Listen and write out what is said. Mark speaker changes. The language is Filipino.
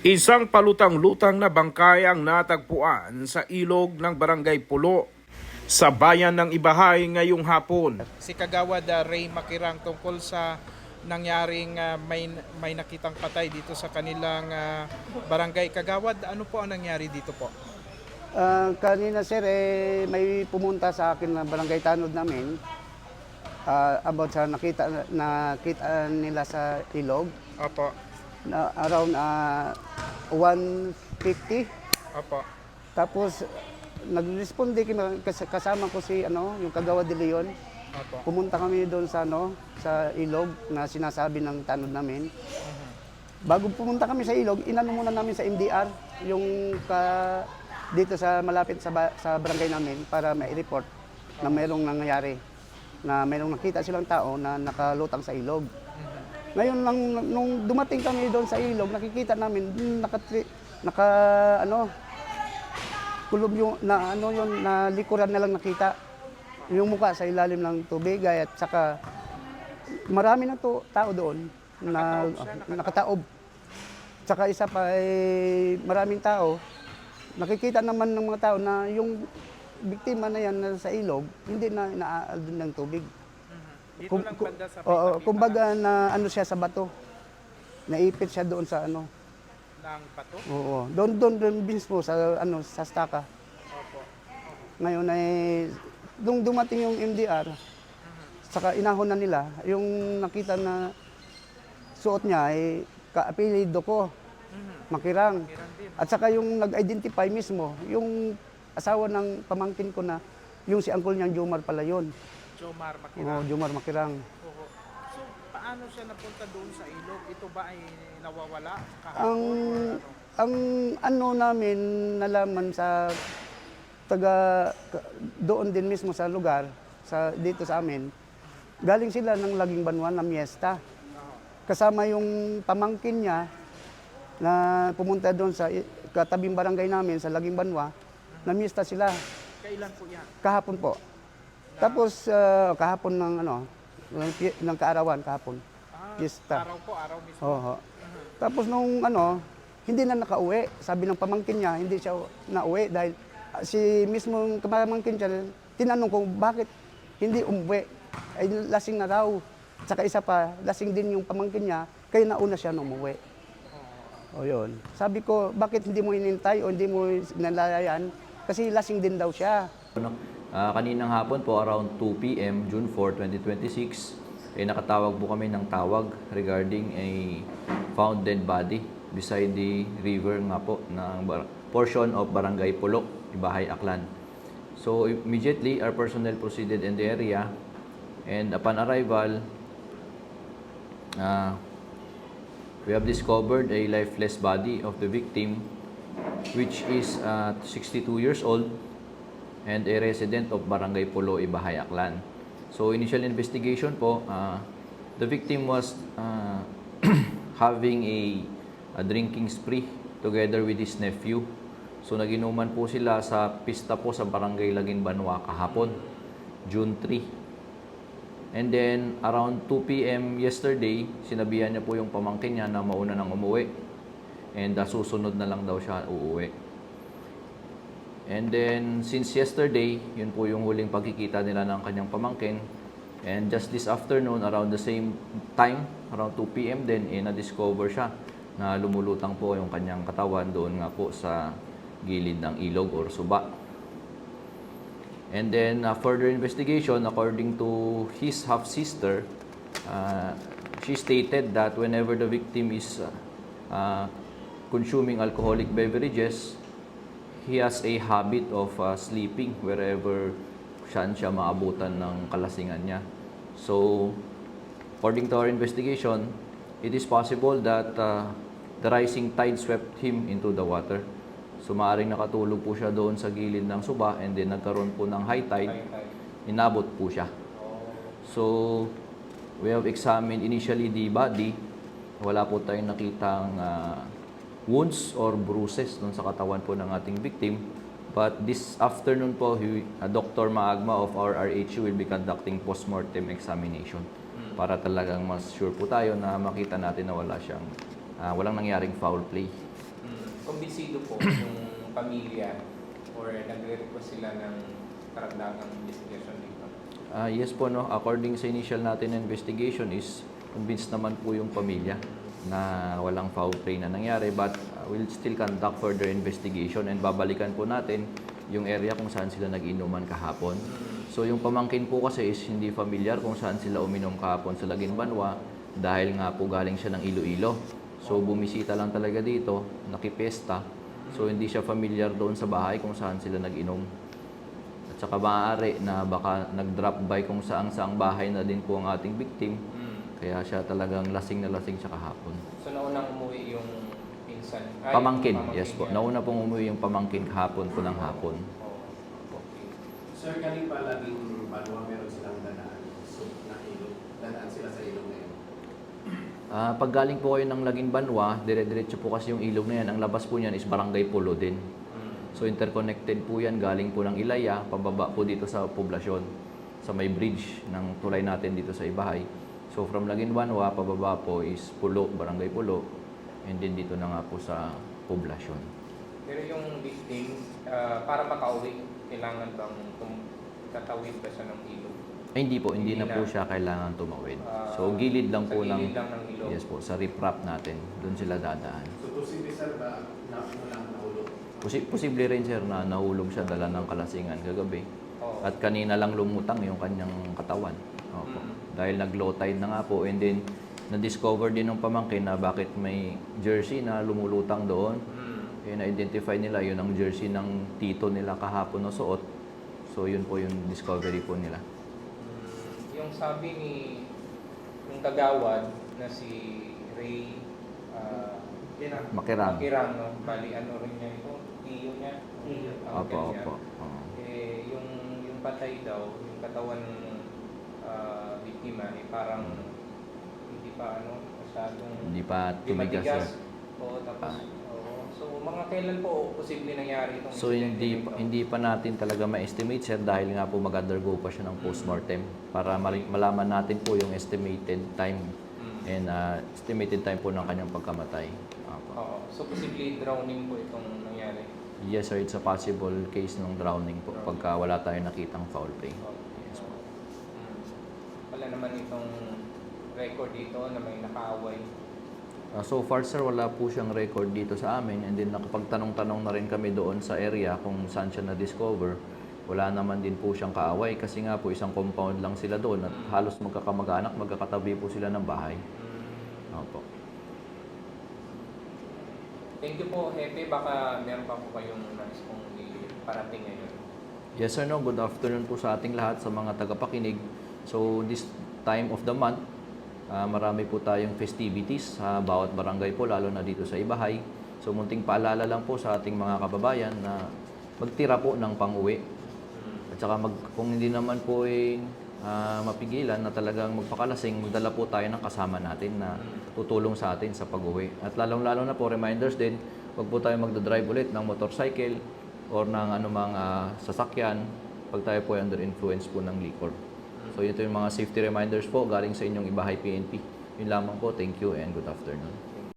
Speaker 1: Isang palutang-lutang na bangkay ang natagpuan sa ilog ng Barangay Pulo sa bayan ng Ibahay ngayong hapon. Si Kagawad Ray Makirang tungkol sa nangyaring may nakitang patay dito sa kanilang barangay. Kagawad, ano po ang nangyari dito po?
Speaker 2: Kanina sir, may pumunta sa akin na barangay tanod namin about sa nakita nila sa ilog
Speaker 1: Opo.
Speaker 2: na around 150.
Speaker 1: Opo.
Speaker 2: Tapos nag-responde kasama ko si yung Kagawad de Leon.
Speaker 1: Opo.
Speaker 2: Pumunta kami doon sa ilog na sinasabi ng tanod namin. Bago pumunta kami sa ilog, inano muna namin sa MDR yung dito sa malapit sa barangay namin para mai-report na mayroong nangyayari, na mayroong nakita silang tao na nakalutang sa ilog. Ngayon lang nung dumating kami doon sa ilog, nakikita namin kulob yung na likuran na lang nakita. Yung mukha sa ilalim ng tubig at saka marami na tao doon na nakataob. Saka isa pa maraming tao. Nakikita naman ng mga tao na yung biktima na yan na sa ilog, hindi na inaaldon ng tubig.
Speaker 1: Dito lang banda sa
Speaker 2: kumbaga na siya sa bato. Naipit siya doon sa
Speaker 1: ng bato?
Speaker 2: Oo. Doon mismo sa staka.
Speaker 1: Opo.
Speaker 2: Ngayon nung dumating yung MDR, saka inahon na nila, yung nakita na suot niya ay kaapelido ko, Makirang. At saka yung nag-identify mismo, yung asawa ng pamangkin ko na, yung si uncle niyang Jomar pala yun.
Speaker 1: Jomar Makirang.
Speaker 2: Oo, Jomar Makirang.
Speaker 1: Oo. So, paano siya napunta doon sa ilog? Ito ba ay nawawala
Speaker 2: Ang namin nalaman sa doon din mismo sa lugar, dito sa amin, galing sila ng Laging Banwa na Miesta. Kasama yung pamangkin niya na pumunta doon sa katabing barangay namin sa Laging Banwa, na Miesta sila.
Speaker 1: Kailan po yan?
Speaker 2: Kahapon po. Tapos kahapon ng kaarawan kahapon. Fiesta.
Speaker 1: Araw mismo.
Speaker 2: Oo. Tapos nung hindi na nakauwi. Sabi ng pamangkin niya, hindi siya nauwi dahil si mismong pamangkin niya, tinanong ko bakit hindi umuwi. Ay lasing na raw. Tsaka isa pa, lasing din yung pamangkin niya, kaya nauna siya na umuwi. O yun. Sabi ko, bakit hindi mo inintay o hindi mo nalalayan? Kasi lasing din daw siya.
Speaker 3: Kaninang hapon po, around 2 p.m., June 4, 2026, nakatawag po kami ng tawag regarding a found dead body beside the river nga po ng portion of Barangay Pulo, Ibahay, Aklan. So immediately, our personnel proceeded in the area, and upon arrival, we have discovered a lifeless body of the victim, which is 62 years old and a resident of Barangay Pulo, Ibahay, Aklan. So initial investigation po, the victim was having a drinking spree together with his nephew. So naginuman po sila sa pista po sa Barangay Laging Banwa kahapon, June 3. And then around 2 p.m. yesterday, sinabihan niya po yung pamangkin niya na mauna nang umuwi. And susunod na lang daw siya uuwi. And then, since yesterday, yun po yung huling pagkikita nila ng kanyang pamangkin. And just this afternoon, around the same time, around 2 p.m. din, na-discover siya na lumulutang po yung kanyang katawan doon nga po sa gilid ng ilog or suba. And then, further investigation, according to his half-sister, she stated that whenever the victim is consuming alcoholic beverages, he has a habit of sleeping wherever saan siya maabutan ng kalasingan niya. So, according to our investigation, it is possible that the rising tide swept him into the water. So, maaaring nakatulog po siya doon sa gilid ng suba, and then nagkaroon po ng high tide, inabot po siya. So, we have examined initially the body. Wala po tayong nakitang wounds or bruises dun sa katawan po ng ating victim. But this afternoon po, Dr. Maagma of our RHU will be conducting postmortem examination para talagang mas sure po tayo na makita natin na walang nangyaring foul play.
Speaker 4: kumbinsido po yung pamilya or nagre-request sila ng karagdagang investigation dito?
Speaker 3: Yes po, no. According sa initial natin na investigation is convinced naman po yung pamilya na walang foul play na nangyari, but we'll still conduct further investigation and babalikan po natin yung area kung saan sila nag-inuman kahapon. So yung pamangkin po kasi is hindi familiar kung saan sila uminom kahapon sa Lagin Banwa dahil nga po galing siya ng Iloilo. So bumisita lang talaga dito, nakipesta. So hindi siya familiar doon sa bahay kung saan sila nag-inom. At saka maaari na baka nag-drop by kung saang bahay na din po ang ating victim. Kaya siya talagang lasing na lasing siya kahapon.
Speaker 4: So naunang umuwi yung pinsan?
Speaker 3: Pamangkin,
Speaker 4: yung
Speaker 3: yes po.
Speaker 4: niya.
Speaker 3: Nauna pong umuwi yung pamangkin kahapon po ng hapon.
Speaker 4: Oh, okay.
Speaker 5: Sir, galing pa laging Banwa, meron silang dadaan na ilog. Dadaan sila sa ilog na yun.
Speaker 3: Pag galing po kayo ng Lagin Banwa, dire-diretso po kasi yung ilog na yan. Ang labas po niyan is Barangay Pulo din. So interconnected po yan, galing po ng Ilaya, pababa po dito sa poblasyon, sa may bridge ng tulay natin dito sa Ibahay. So from Lagin Banwa, pababa po is Pulo, Barangay Pulo, and then dito na nga po sa poblasyon.
Speaker 4: Pero yung victim, para makauwi, kailangan bang tatawid ba siya ng ilog?
Speaker 3: Ay, hindi po, hindi
Speaker 4: Hindi
Speaker 3: na po
Speaker 4: na.
Speaker 3: siya kailangan tumawid. So gilid lang
Speaker 4: sa
Speaker 3: po
Speaker 4: gilid lang ng ilog.
Speaker 3: yes po, sa riprap natin, doon sila dadaan.
Speaker 5: So, posible sir ba na lang nahulog?
Speaker 3: Posible rin sir na nahulog siya dala ng kalasingan kagabi.
Speaker 4: Oo.
Speaker 3: At kanina lang lumutang yung kanyang katawan. Opo. Dahil nag-low tide na nga po, and then na-discover din ng pamangkin na bakit may jersey na lumulutang doon. Eh, na-identify nila yun ang jersey ng tito nila kahapon na suot. So yun po yung discovery po nila.
Speaker 4: Yung sabi ni yung kagawad na si Ray
Speaker 3: Makirang.
Speaker 4: Makirang, no? Bali, ano rin niya ito? Tiyo niya? Ang
Speaker 3: Opo,
Speaker 4: ganyan.
Speaker 3: opo. Oo.
Speaker 4: Eh, yung patay daw, yung katawan ng biktima, eh, parang hindi pa masyadong
Speaker 3: Hindi pa tumigas
Speaker 4: matigas.
Speaker 3: sir.
Speaker 4: Oo, tapos, so mga kailan po posible nangyari itong
Speaker 3: So
Speaker 4: incident nito?
Speaker 3: hindi pa natin talaga ma-estimate sir dahil nga po mag-undergo pa siya ng postmortem para malaman natin po yung estimated time and estimated time po ng kanyang pagkamatay. Opo.
Speaker 4: Oo, so posible drowning po itong nangyari.
Speaker 3: Yes sir, it's a possible case ng drowning po pagka wala tayong nakitang foul play.
Speaker 4: Oo.
Speaker 3: Yes po.
Speaker 4: Wala naman itong record dito na may nakaaway.
Speaker 3: So far sir, wala po siyang record dito sa amin, and then nakapagtanong-tanong na rin kami doon sa area kung saan siya na-discover. Wala naman din po siyang kaaway kasi nga po isang compound lang sila doon at halos magkakamag-anak, magkakatabi po sila ng bahay. Opo.
Speaker 4: Thank you po, Hepe. Baka meron pa po kayong nais kong parating ngayon.
Speaker 3: Yes sir, no. Good afternoon po sa ating lahat, sa mga tagapakinig. So this time of the month, marami po tayong festivities sa bawat barangay po, lalo na dito sa Ibahay. So munting paalala lang po sa ating mga kababayan na magtira po ng pang-uwi. At saka kung hindi naman po mapigilan na talagang magpakalasing, magdala po tayo ng kasama natin na tutulong sa atin sa pag-uwi. At lalong-lalo na po, reminders din, huwag po tayo magdadrive ulit ng motorcycle or ng anumang sasakyan pag tayo po ay under influence po ng liquor. So ito yung mga safety reminders po galing sa inyong Ibahay PNP. Yun lamang po. Thank you and good afternoon.